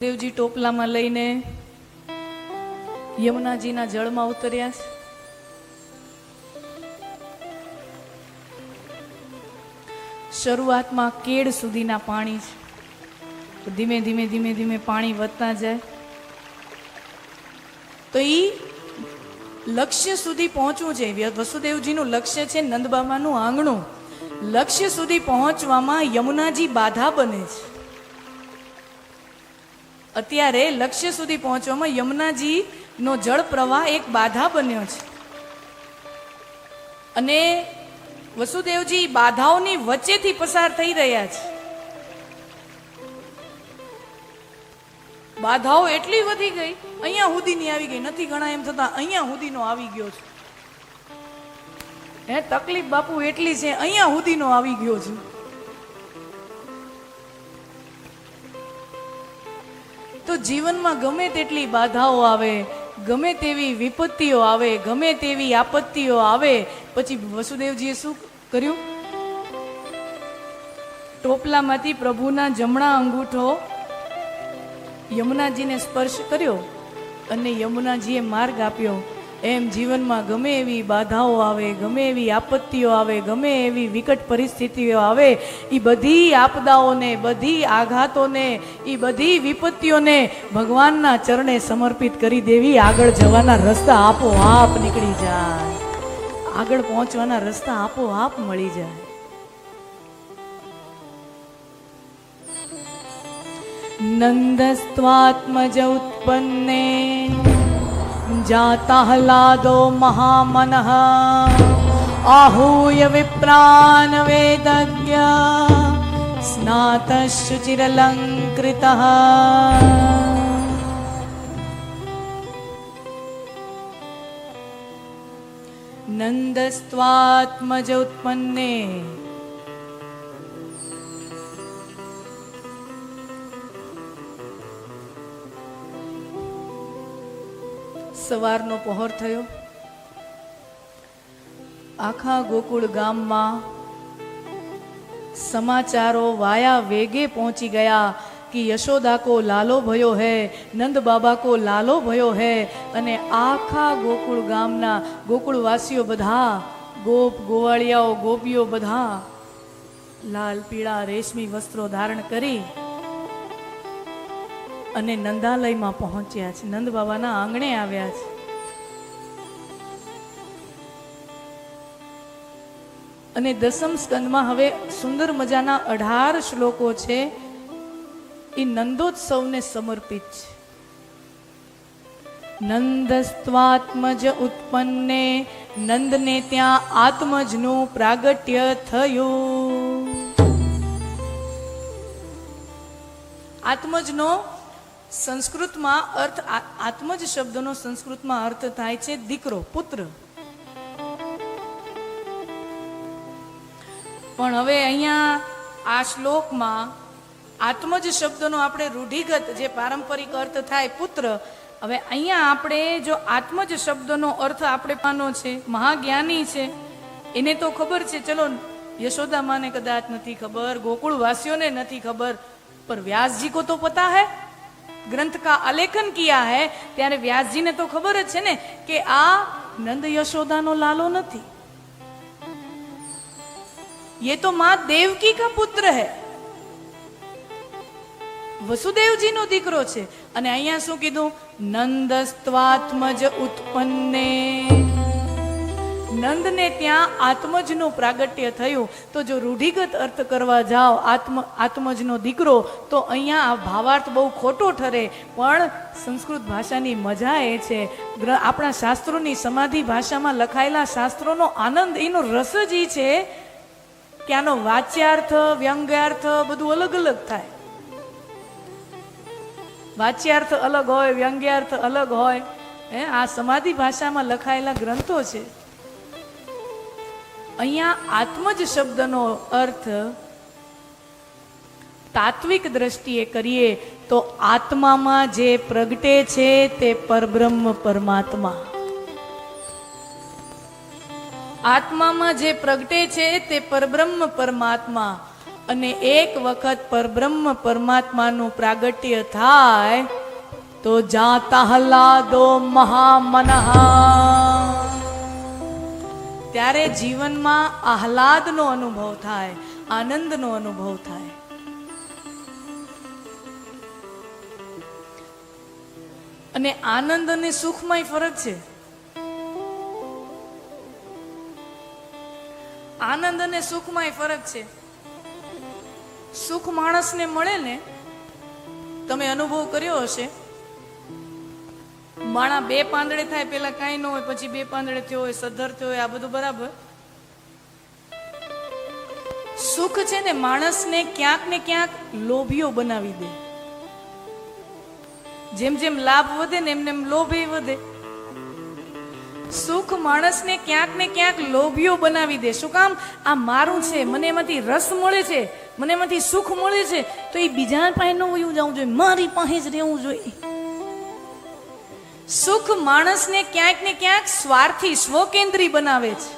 દેવજી ટોપલામાં લઈને યમુનાજીના જળમાં ઉતર્યા છે. શરૂઆતમાં કેડ સુધીના પાણી છે, ધીમે ધીમે ધીમે ધીમે પાણી વધતા જાય તો ઈ લક્ષ્ય સુધી પહોંચવું છે. વસુદેવજીનું લક્ષ્ય છે નંદબાબાનું આંગણું. લક્ષ્ય સુધી પહોંચવામાં યમુનાજી બાધા બને છે. અત્યારે લક્ષ્ય સુધી પહોંચવામાં યમુનાજી નો જળ પ્રવાહ એક બાધા બન્યો છે અને વસુદેવજી બાધાઓની વચ્ચેથી પસાર થઈ રહ્યા છે. બાધાઓ એટલી વધી ગઈ, અહીંયા સુધીની આવી ગઈ, નથી ઘણા એમ થતા અહીંયા સુધીનો આવી ગયો છે. તકલીફ બાપુ એટલી છે, અહીંયા સુધીનો આવી ગયો છે. તો જીવનમાં ગમે તેટલી બાધાઓ આવે, ગમે તેવી વિપત્તિઓ આવે, ગમે તેવી આપત્તિઓ આવે, પછી વસુદેવજીએ શું કર્યું? ટોપલામાંથી પ્રભુના જમણા અંગૂઠો યમુનાજીને સ્પર્શ કર્યો અને યમુનાજીએ માર્ગ આપ્યો. એમ જીવનમાં ગમે એવી બાધાઓ આવે, ગમે એવી આપત્તિઓ આવે, ગમે એવી વિકટ પરિસ્થિતિઓ આવે, એ બધી આપદાઓને, બધી આઘાતોને, એ બધી વિપત્તિઓને ભગવાનના ચરણે સમર્પિત કરી દેવી. આગળ જવાના રસ્તા આપોઆપ નીકળી જાય, આગળ પહોંચવાના રસ્તા આપોઆપ મળી જાય. નંદસ્ત્વાત્મજ ઉત્પન્ને જાતા હલાદો મહામનઃ આહૂય વિપ્રાન વેદજ્ઞ સ્નાતશુચિરલંકૃતઃ. નંદસ્ત્વાત્મજ ઉત્પન્ને સવારનો પહોર થયો. આખા ગોકુળ ગામમાં સમાચારો વાયા વેગે પહોંચી ગયા કે યશોદા કો લાલો ભયો હૈ, નંદ બાબા કો લાલો ભયો હૈ. અને આખા ગોકુળ ગામના ગોકુળવાસીઓ બધા, ગોપ ગોવાળિયાઓ, ગોપીઓ બધા લાલ પીળા રેશમી વસ્ત્રો ધારણ કરી અને નંદાલયમાં પહોંચ્યા છે, નંદ બાબાના આંગણે આવ્યા છે. અને દસમ સ્કંદમાં હવે સુંદર મજાના 18 શ્લોકો છે, એ નંદોત્સવને સમર્પિત છે. નંદસ્ત્વાત્મજ ઉત્પન્ને, નંદને ત્યાં આત્મજનું પ્રાગટ્ય થયું. આત્મજનો સંસ્કૃતમાં અર્થ, આત્મજ શબ્દનો સંસ્કૃતમાં અર્થ થાય છે દીકરો, પુત્ર. પણ હવે અહીંયા આ શ્લોકમાં આત્મજ શબ્દનો આપણે રૂઢિગત જે પારંપરિક અર્થ થાય પુત્ર, હવે અહીંયા આપણે જો આત્મજ શબ્દનો અર્થ આપણે પાનો છે, મહાજ્ઞાની છે, એને તો ખબર છે. ચલો યશોદા માને કદાચ નથી ખબર, ગોકુળવાસીઓને નથી ખબર, पर व्यास जी को तो पता है, ग्रंथ का आलेखन किया है, त्यारे व्यास जी ने तो खबर ज छे ने कि आ नंद यशोदा नो लालो नहीं, ये तो मां देवकी का पुत्र है, वसुदेव जी नो दीकरो छे. अने अहींया शुं कीधुं? नंदस्त्वात्मज उत्पन्ने, નંદને ત્યાં આત્મજનું પ્રાગટ્ય થયું. તો જો રૂઢિગત અર્થ કરવા જાઓ આત્મજનો દીકરો, તો અહીંયા આ ભાવાર્થ બહુ ખોટો ઠરે. પણ સંસ્કૃત ભાષાની મજા એ છે, આપણા શાસ્ત્રોની સમાધિ ભાષામાં લખાયેલા શાસ્ત્રોનો આનંદ, એનો રસ જ એ છે કે આનો વાચ્યાર્થ, વ્યંગ્યાર્થ બધું અલગ અલગ થાય. વાચ્યાર્થ અલગ હોય, વ્યંગ્યાર્થ અલગ હોય. આ સમાધિ ભાષામાં લખાયેલા ગ્રંથો છે. અહીંયા આત્મજ શબ્દનો અર્થ તાત્વિક દ્રષ્ટિએ કરીએ તો આત્મામાં જે પ્રગટે છે તે પરબ્રહ્મ પરમાત્મા. આત્મામાં જે પ્રગટે છે તે પરબ્રહ્મ પરમાત્મા. અને એક વખત પરબ્રહ્મ પરમાત્માનું પ્રાગટ્ય થાય તો જાતા હલાદો મહામનઃ, ત્યારે જીવનમાં આહલાદનો અનુભવ થાય, આનંદનો અનુભવ થાય. અને આનંદ અને સુખમાં ફરક છે. આનંદ અને સુખમાં ફરક છે. સુખ માણસને મળે ને, તમે અનુભવ કર્યો હશે, માણા બે પાંદડે થાય પેલા કાંઈ ન હોય, પછી બે પાંદડે થયો હોય, સદ્ધર થયો હોય, આ બધું બરાબર. સુખ છે ને માણસને ક્યાંક ને ક્યાંક લોભીઓ બનાવી દે. જેમ જેમ લાભ વધે ને એમ લોભ એ વધે. સુખ માણસને ક્યાંક ને ક્યાંક લોભીઓ બનાવી દે. શું કામ? આ મારું છે, મને એમાંથી રસ મળે છે, મને એમાંથી સુખ મળે છે, તો એ બીજા પાસે ન વયું જવું જોઈએ, મારી પાસે જ રહેવું જોઈએ. સુખ માણસને ક્યાંક ને ક્યાંક સ્વાર્થી, સ્વકેન્દ્રી બનાવે છે.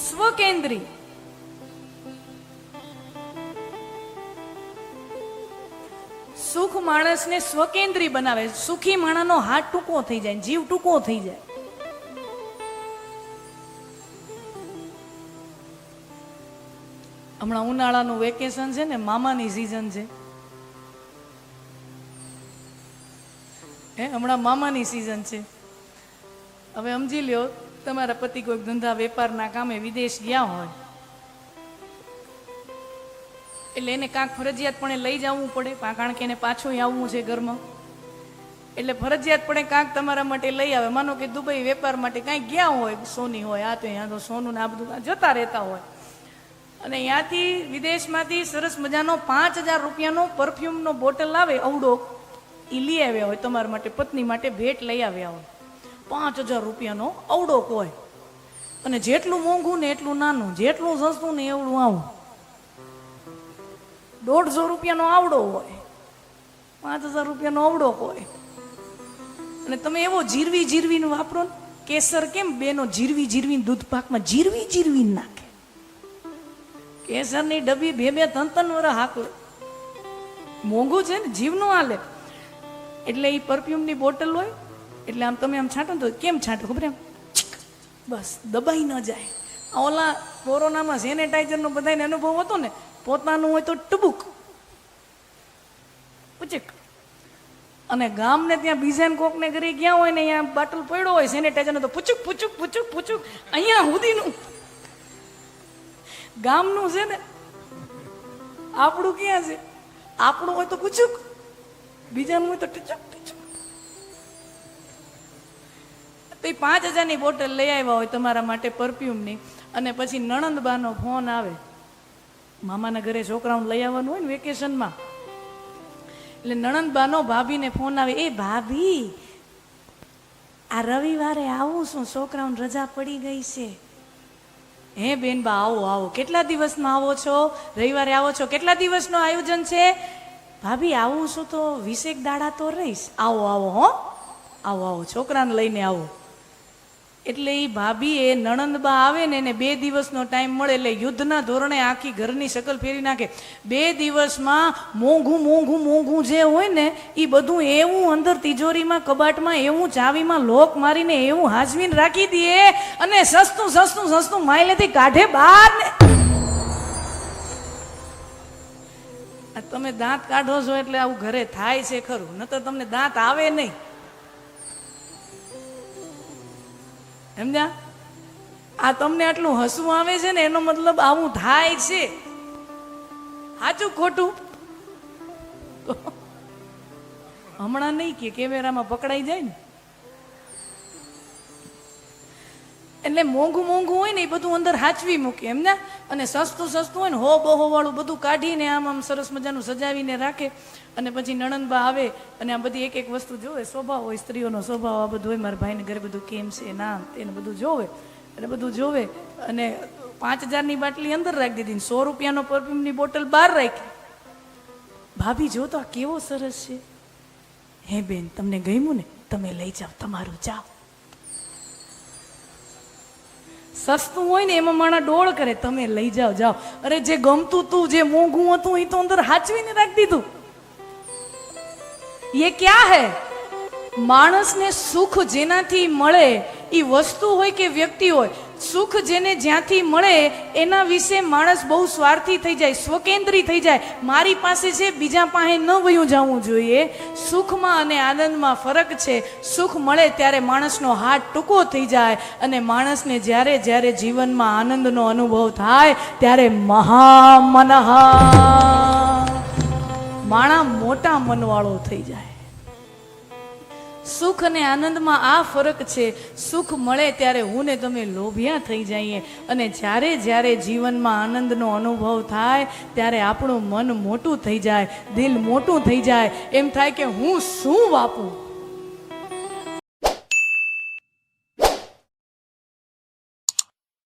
સ્વકેન્દ્રી. સુખ માણસને સ્વકેન્દ્રી બનાવે. સુખી માણસનો હાથ ટૂંકો થઈ જાય, જીવ ટૂંકો થઈ જાય. હમણાં ઉનાળાનું વેકેશન છે ને, મામાની સિઝન છે. હમણાં મામાની સિઝન છે. હવે સમજી લ્યો, તમારા પતિ કોઈક ધંધા વેપારના કામે વિદેશ ગયા હોય, એટલે એને કાંક ફરજિયાતપણે લઈ જવું પડે, કારણ કે એને પાછું આવવું છે ઘરમાં. એટલે ફરજિયાતપણે કાંક તમારા માટે લઈ આવે. માનો કે દુબઈ વેપાર માટે કાંઈક ગયા હોય, સોની હોય, આ તો અહીંયા તો સોનું ને આ બધું જતા રહેતા હોય, અને ત્યાંથી વિદેશમાંથી સરસ મજાનો 5,000 રૂપિયાનો પરફ્યુમનો બોટલ આવે, અવડો, એ લઈ આવ્યા હોય તમારા માટે, પત્ની માટે ભેટ લઈ આવ્યા હોય. 5,000 રૂપિયાનો અવડો હોય, અને જેટલું મોંઘું ને એટલું નાનું, જેટલું સસ્તું ને એવડું આવું. 150 રૂપિયાનો આવડો હોય, 5,000 રૂપિયાનો અવડો હોય. અને તમે એવો જીરવી જીરવીને વાપરો ને, કેસર કેમ બેનો જીરવી જીરવીને દૂધ પાકમાં જીરવી જીરવીને નાખે. કેસરની ડબ્બી 2-3 વર્ષ હાકલે. મોંઘું છે ને, જીવનું હાલે. એટલે એ પરફ્યુમની બોટલ હોય, એટલે આમ તમે આમ છાંટો તો કેમ છાંટો ખબર? એમ બસ દબાઈ ન જાય. ઓલા કોરોનામાં સેનેટાઈઝરનો બધાને અનુભવ હતો ને, પોતાનું હોય તો ટબુક પૂચક, અને ગામને ત્યાં બીજાને કોકને ઘરે ગયા હોય ને અહીંયા બાટલ પડ્યો હોય સેનેટાઈઝરનો, તો પૂચુક પૂચુક પૂચુક પૂચુક. અહીંયા સુધીનું ગામનું છે ને, આપણું ક્યાં છે? આપણું હોય તો પૂચુક, બીજાનું હોય તો ટીચક ટીચક. તો એ 5,000ની બોટલ લઈ આવ્યા હોય તમારા માટે પરફ્યુમની, અને પછી નણંદબાનો ફોન આવે. મામાના ઘરે છોકરાઓને લઈ આવવાનું હોય ને વેકેશનમાં, એટલે નણંદબાનો ભાભીને ફોન આવે, એ ભાભી આ રવિવારે આવું છું, છોકરાઓને રજા પડી ગઈ છે. હે બેનબા, આવો આવો. કેટલા દિવસમાં આવો છો? રવિવારે આવો છો? કેટલા દિવસનું આયોજન છે? ભાભી આવું છું તો 20 દાડા તો રહીશ. આવો આવો, હો આવો આવો, છોકરાને લઈને આવો. એટલે એ ભાભી એ નણંદબા આવે ને એને 2 દિવસનો ટાઈમ મળે, એટલે યુદ્ધના ધોરણે આખી ઘરની શકલ ફેરી નાખે. 2 દિવસમાં મોંઘું મોંઘું મોંઘું જે હોય ને એ બધું એવું અંદર તિજોરીમાં, કબાટમાં એવું ચાવીમાં લોક મારીને એવું હાજવીને રાખી દે, અને સસ્તું સસ્તું સસ્તું માઇલેથી કાઢે બહાર ને. તમે દાંત કાઢો છો એટલે આવું ઘરે થાય છે ખરું, નતર તમને દાંત આવે નહીં. સમજ્યા? આ તમને આટલું હસવું આવે છે ને, એનો મતલબ આવું થાય છે. સાચું ખોટું? હમણાં નહીં કે કેમેરામાં પકડાઈ જાય ને. એટલે મોંઘું મોંઘું હોય ને એ બધું અંદર હાચવી મૂકે એમ ને, અને સસ્તું સસ્તું હોય ને હો બહો વાળું બધું કાઢીને આમ આમ સરસ મજાનું સજાવીને રાખે. અને પછી નણંદબા આવે અને આ બધી એક એક વસ્તુ જોવે. સ્વભાવ હોય, સ્ત્રીઓનો સ્વભાવ આ બધું હોય, મારા ભાઈને ઘરે બધું કેમ છે ના એને બધું જોવે. એટલે બધું જોવે અને 5,000ની બાટલી અંદર રાખી દીધી, 100 રૂપિયાનો પરફ્યુમની બોટલ બહાર રાખી. ભાભી જો તો આ કેવો સરસ છે. હે બેન, તમને ગમ્યું ને? તમે લઈ જાઓ, તમારું જાઓ. સસ્તું હોય ને એમાં માણા ડોળ કરે, તમે લઈ જાઓ જાઓ. અરે જે ગમતું તું, જે મોંઘું હતું એ તો અંદર હાચવીને રાખી દીધું. ये क्या है? માણસને સુખ જેનાથી મળે, એ વસ્તુ હોય કે વ્યક્તિ હોય, સુખ જેને જ્યાંથી મળે એના વિશે માણસ બહુ સ્વાર્થી થઈ જાય, સ્વકેન્દ્રી થઈ જાય. મારી પાસે છે, બીજા પાસે ન વયું જવું જોઈએ. સુખમાં અને આનંદમાં ફરક છે. સુખ મળે ત્યારે માણસનો હાથ ટૂંકો થઈ જાય, અને માણસને જ્યારે જ્યારે જીવનમાં આનંદનો અનુભવ થાય ત્યારે મહામનઃ, માણા મોટા મનવાળો થઈ જાય. સુખ અને આનંદમાં આ ફરક છે. સુખ મળે ત્યારે હું ને તમે લોભિયા થઈ જઈએ, અને જ્યારે જ્યારે જીવનમાં આનંદનો અનુભવ થાય ત્યારે આપણું મન મોટું થઈ જાય, દિલ મોટું થઈ જાય. એમ થાય કે હું શું વાપું,